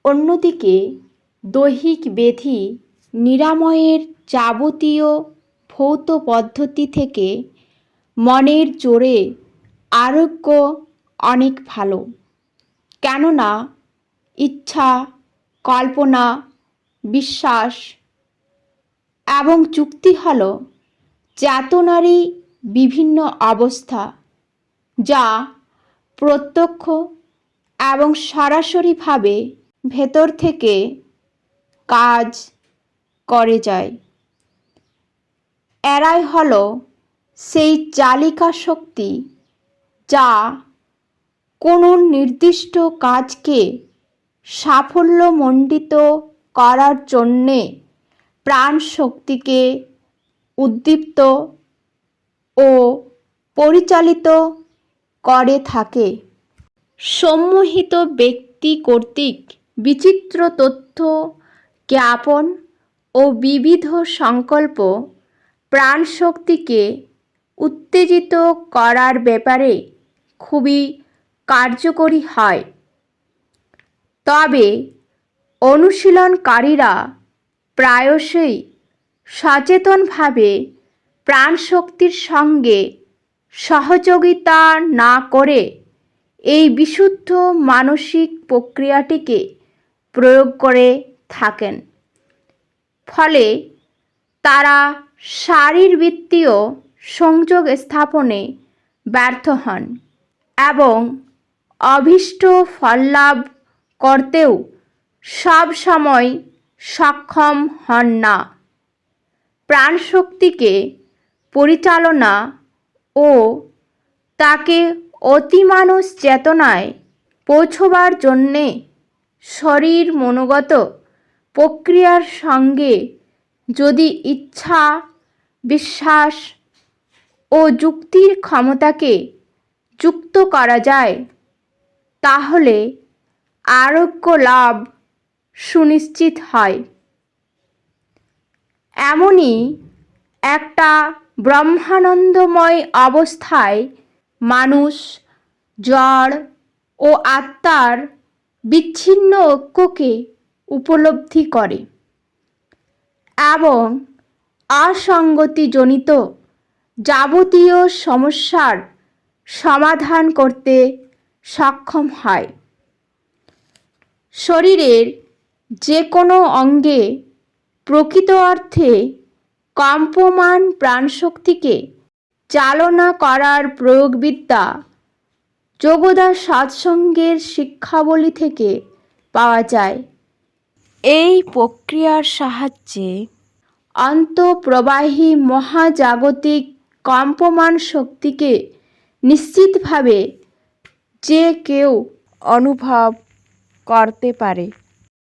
অন্যদিকে দৈহিক ব্যাধি নিরাময়ের যাবতীয় ভৌত পদ্ধতি থেকে মনের জোরে আরোগ্য অনেক ভালো। কেননা ইচ্ছা, কল্পনা, বিশ্বাস এবং যুক্তি হল চেতনারই বিভিন্ন অবস্থা, যা প্রত্যক্ষ এবং সরাসরিভাবে ভেতর থেকে কাজ করে যায়। এরাই হল সেই চালিকা শক্তি যা কোনো নির্দিষ্ট কাজকে সাফল্যমণ্ডিত করার জন্যে প্রাণ শক্তিকে উদ্দীপ্ত ও পরিচালিত করে থাকে। সম্মোহিত ব্যক্তি কর্তৃক বিচিত্র তথ্য জ্ঞাপন ও বিবিধ সংকল্প প্রাণশক্তিকে উত্তেজিত করার ব্যাপারে খুবই কার্যকরী হয়। তবে অনুশীলনকারীরা প্রায়শই সচেতনভাবে প্রাণশক্তির সঙ্গে সহযোগিতা না করে এই বিশুদ্ধ মানসিক প্রক্রিয়াটিকে প্রয়োগ করে থাকেন। ফলে তারা শারীরবৃত্তীয় সংযোগ স্থাপনে ব্যর্থ হন এবং অভীষ্ট ফললাভ করতেও সবসময় সক্ষম হন না। প্রাণশক্তিকে পরিচালনা ও তাকে অতিমানস চেতনায় পৌঁছবার জন্যে শরীর মনোগত প্রক্রিয়ার সঙ্গে যদি ইচ্ছা, বিশ্বাস ও যুক্তির ক্ষমতাকে যুক্ত করা যায়, তাহলে আরোগ্য লাভ সুনিশ্চিত হয়। এমনই একটা ব্রহ্মানন্দময় অবস্থায় মানুষ জড় ও আত্মার বিচ্ছিন্ন ঐক্যকে উপলব্ধি করে এবং অসঙ্গতিজনিত যাবতীয় সমস্যার সমাধান করতে সক্ষম হয়। শরীরের যে কোনো অঙ্গে প্রকৃত অর্থে কম্পমান প্রাণশক্তিকে চালনা করার প্রয়োগবিদ্যা যোগদা সৎসঙ্গের শিক্ষাবলী থেকে পাওয়া যায়। এই প্রক্রিয়ার সাহায্যে অন্তঃপ্রবাহী মহাজাগতিক কম্পমান শক্তিকে নিশ্চিতভাবে যে কেউ অনুভব করতে পারে।